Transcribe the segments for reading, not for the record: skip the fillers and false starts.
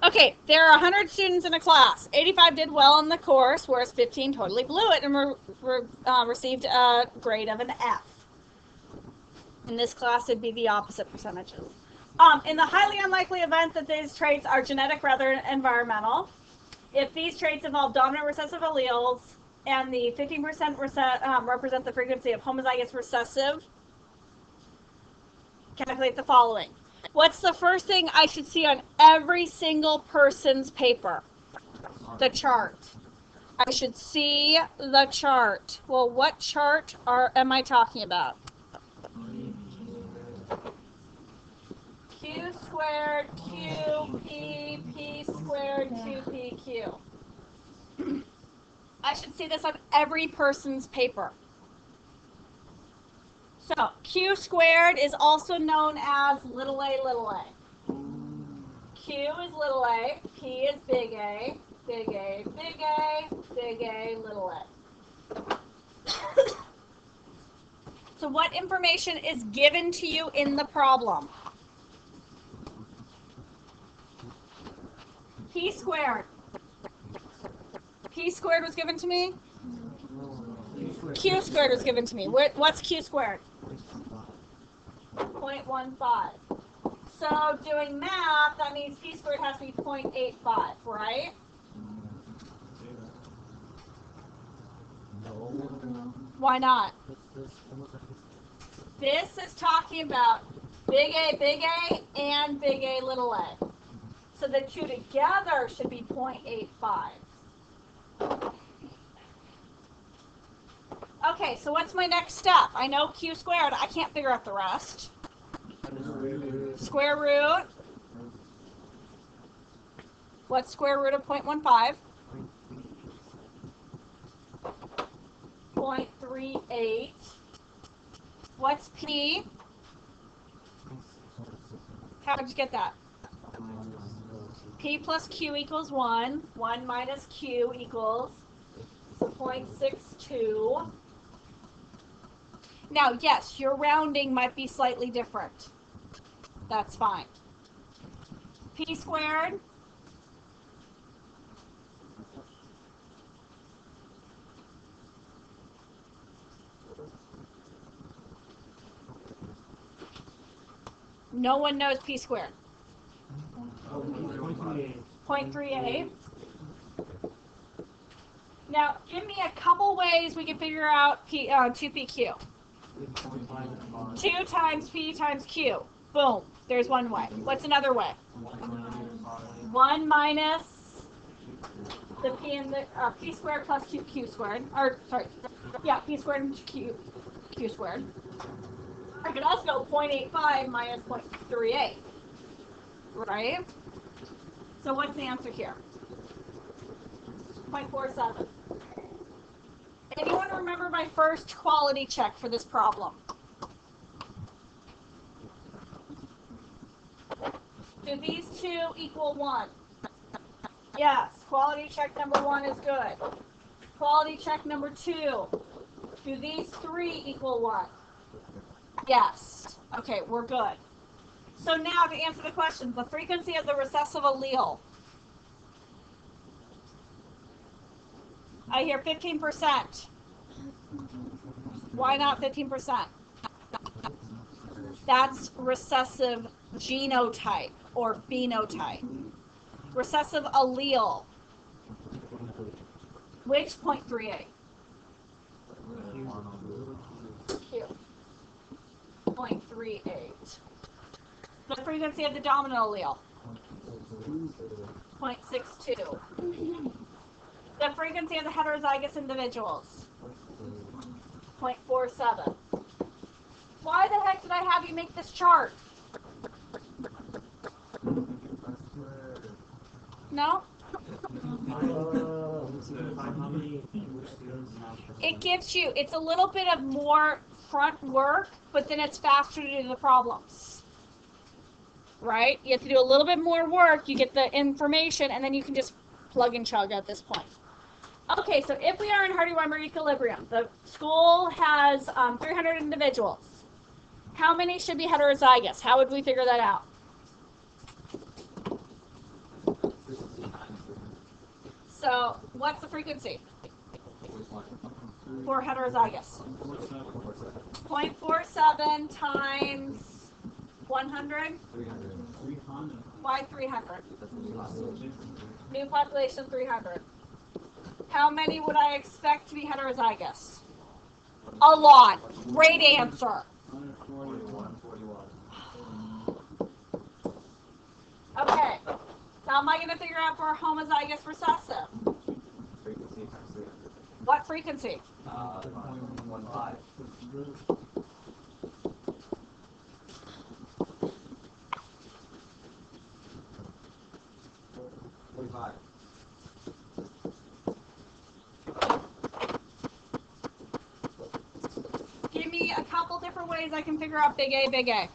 Okay, there are 100 students in a class. 85 did well in the course, whereas 15 totally blew it and received a grade of an F. In this class, it'd be the opposite percentages. In the highly unlikely event that these traits are genetic rather than environmental, if these traits involve dominant recessive alleles and the 15% represent the frequency of homozygous recessive, calculate the following. What's the first thing I should see on every single person's paper? The chart. I should see the chart. Well, what chart am I talking about? Q squared QP P squared 2PQ. I should see this on every person's paper. So Q squared is also known as little a, little a. Q is little a, P is big A, big A, big A, big A, little a. So what information is given to you in the problem? P squared. P squared was given to me? Q squared was given to me. What's Q squared? 0.15. So doing math, that means P squared has to be 0.85, right? Why not? This is talking about big A, and big A, little a. So the two together should be 0.85. Okay, so what's my next step? I know Q squared. I can't figure out the rest. Square root. What's square root of 0.15? 0.38. What's P? How did you get that? P plus Q equals 1. 1 minus Q equals 0.62. Now, yes, your rounding might be slightly different. That's fine. P squared. No one knows P squared. 0.38. Now, give me a couple ways we can figure out 2PQ. 2 times P times Q. Boom. There's one way. What's another way? 1 minus the P and the P squared plus Q squared. Or, sorry. Yeah, P squared and Q squared. I could also go 0.85 minus 0.38. Right? So what's the answer here? 0.47. Anyone remember my first quality check for this problem? Do these two equal 1? Yes. Quality check number 1 is good. Quality check number 2. Do these 3 equal 1? Yes. Okay, we're good. So now to answer the question, the frequency of the recessive allele. I hear 15%. Why not 15%? That's recessive genotype or phenotype. Recessive allele. Which 0.38? Q. 0.38. The frequency of the dominant allele. 0.62. The frequency of the heterozygous individuals. 0.47. Why the heck did I have you make this chart? No? It gives you, it's a little bit of more front work, but then it's faster to do the problems. Right? You have to do a little bit more work, you get the information, and then you can just plug and chug at this point. Okay, so if we are in Hardy-Weinberg equilibrium, the school has 300 individuals. How many should be heterozygous? How would we figure that out? So what's the frequency for heterozygous? 0.47 times 100? Why 300? New population 300. How many would I expect to be heterozygous? A lot. Great answer. Okay. How am I going to figure out for a homozygous recessive? What frequency? 1.15. Give me a couple different ways I can figure out big A, big A.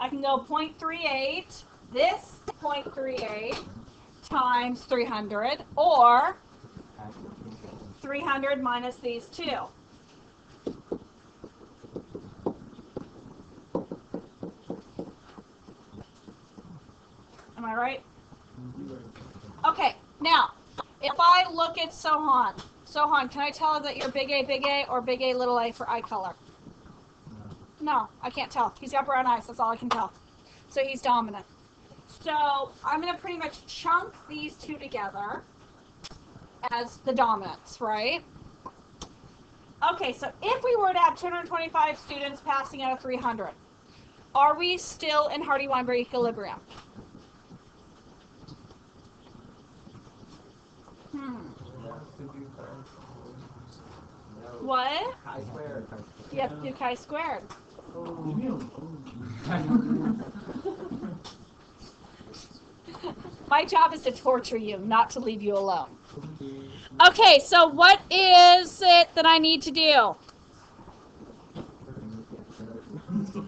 I can go 0.38, this 0.38 times 300, or 300 minus these two. Am I right? Okay, now, if I look at Sohan, can I tell that you're big A, or big A, little a for eye color? No, I can't tell. He's got brown eyes, that's all I can tell. So he's dominant. So I'm going to pretty much chunk these two together as the dominants, right? Okay, so if we were to have 225 students passing out of 300, are we still in Hardy-Weinberg equilibrium? What? Chi-squared. You have to do chi-squared. My job is to torture you, not to leave you alone. Okay, so what is it that I need to do?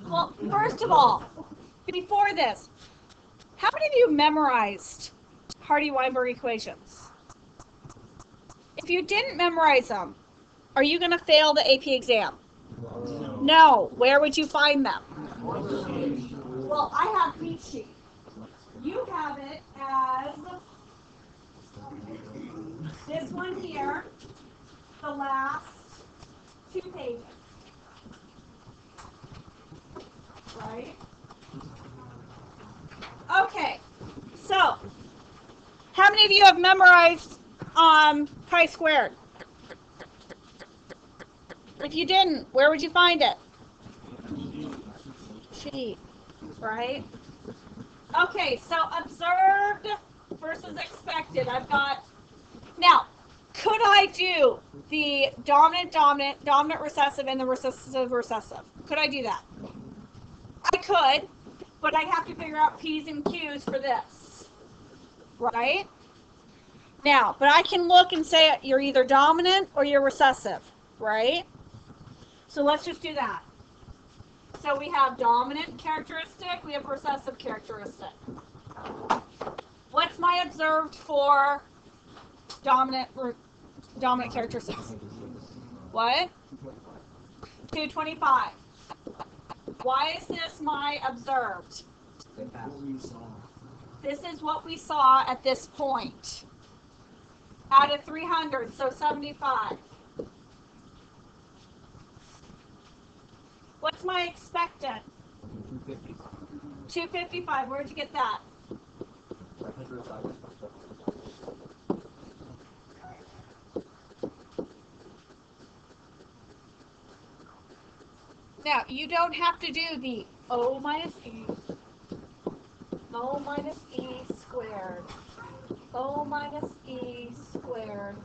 Well, first of all, before this, how many of you memorized Hardy-Weinberg equations? If you didn't memorize them, are you going to fail the AP exam? No. Where would you find them? Well, I have beat sheet. You have it as this one here, the last 2 pages. Right? Okay. So, how many of you have memorized chi-squared? If you didn't, where would you find it? Sheet, right? Okay, so observed versus expected. I've got, now, could I do the dominant recessive, and the recessive? Could I do that? I could, but I have to figure out P's and Q's for this, right? Now, but I can look and say you're either dominant or you're recessive, right? So let's just do that. So we have dominant characteristic, we have recessive characteristic. What's my observed for dominant characteristics? What? 225. Why is this my observed? This is what we saw at this point. Out of 300, so 75. What's my expectant? 255. Where'd you get that? Now, you don't have to do the O minus E squared. O minus E squared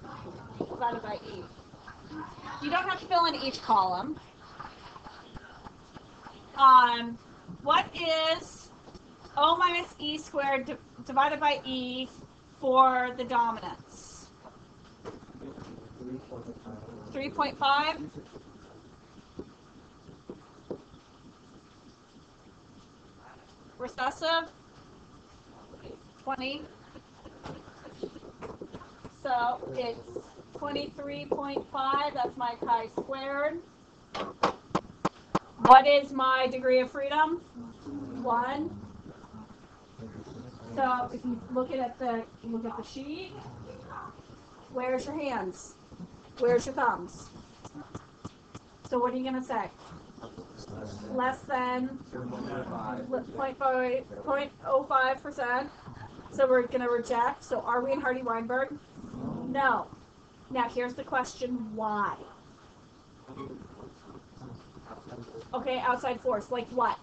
divided by E. You don't have to fill in each column. What is O minus E squared divided by E for the dominance? 3.5? Recessive? 20. So it's 23.5. That's my chi-squared. What is my degree of freedom? 1. So if you look at the sheet, where's your hands? Where's your thumbs? So what are you going to say? Less than 0.05%. So we're going to reject. So are we in Hardy-Weinberg? No. Now here's the question, why? Okay, outside force, like what?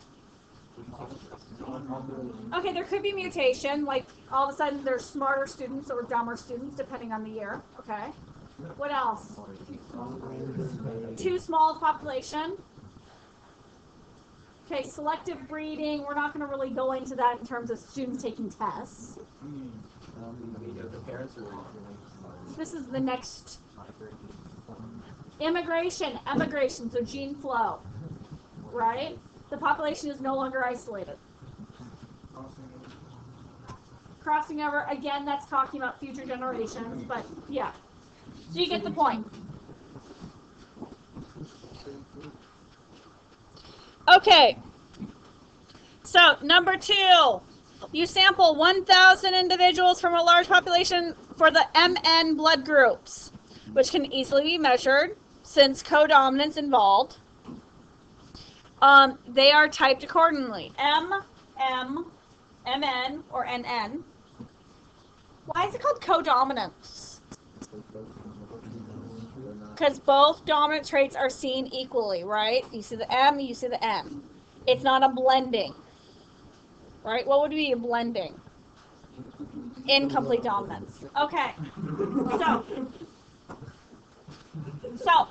Okay, there could be mutation, like all of a sudden there's smarter students or dumber students, depending on the year. Okay. What else? Too small population. Okay, selective breeding, we're not going to really go into that in terms of students taking tests. This is the next. Emigration, so gene flow, right? The population is no longer isolated. Crossing over, again, that's talking about future generations, but yeah. So you get the point. Okay. So, number 2, you sample 1,000 individuals from a large population for the MN blood groups, which can easily be measured since codominance involved. They are typed accordingly. M, MN, or NN. Why is it called codominance? Because both dominant traits are seen equally, right? You see the M, you see the N. It's not a blending, right? What would be a blending? Incomplete dominance. Okay. So,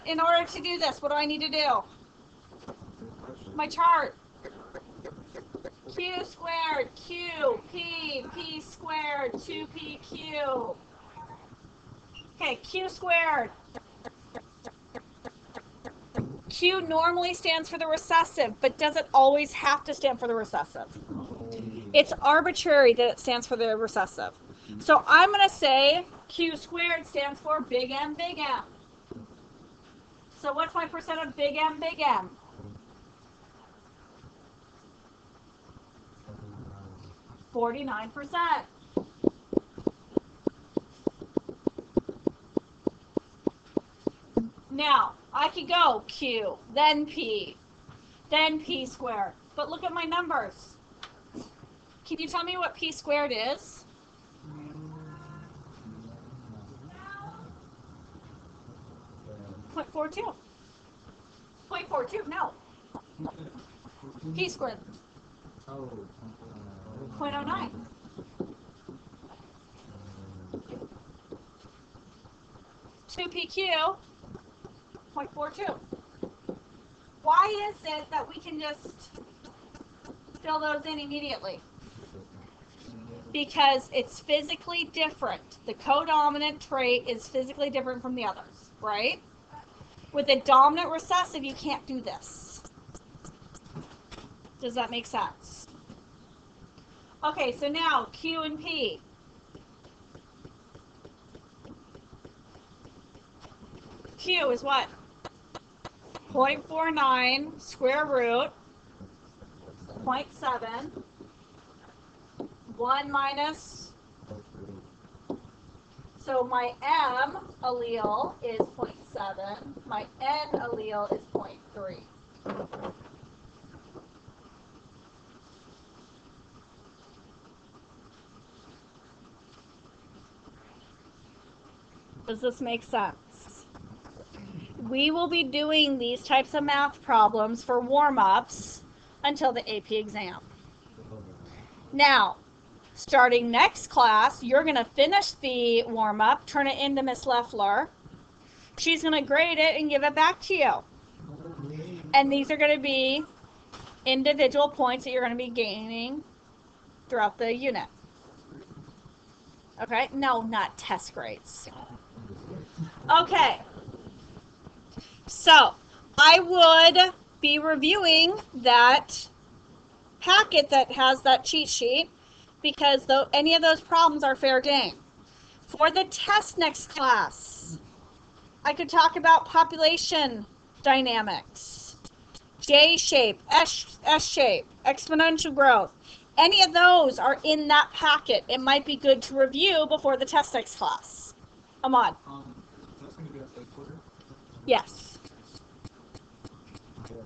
in order to do this, what do I need to do? My chart. Q squared, Q, P squared, 2PQ. Okay, Q squared. Q normally stands for the recessive, but does it always have to stand for the recessive? It's arbitrary that it stands for the recessive. So I'm going to say Q squared stands for big M, big M. So what's my percent of big M, big M? 49%. Now, I could go Q, then P squared. But look at my numbers. Can you tell me what P squared is? .42. 0.42, no. P squared. 0.09. Two PQ, 0.42. Why is it that we can just fill those in immediately? Because it's physically different. The codominant trait is physically different from the others, right? With a dominant recessive, you can't do this. Does that make sense? Okay, so now Q and P. Q is what? 0.49 square root 0.7. 1 minus. So my M allele is 0.7. My N allele is 0.3. Does this make sense? We will be doing these types of math problems for warm-ups until the AP exam. Now, starting next class, you're going to finish the warm-up, turn it into Miss Leffler. She's going to grade it and give it back to you. And these are going to be individual points that you're going to be gaining throughout the unit. Okay? No, not test grades. Okay. So, I would be reviewing that packet that has that cheat sheet because any of those problems are fair game. For the test next class, I could talk about population dynamics, J shape, S shape, exponential growth, Any of those are in that packet. It might be good to review before the test next class. Ahmad. That's going to be a fake quarter? Yes. Okay.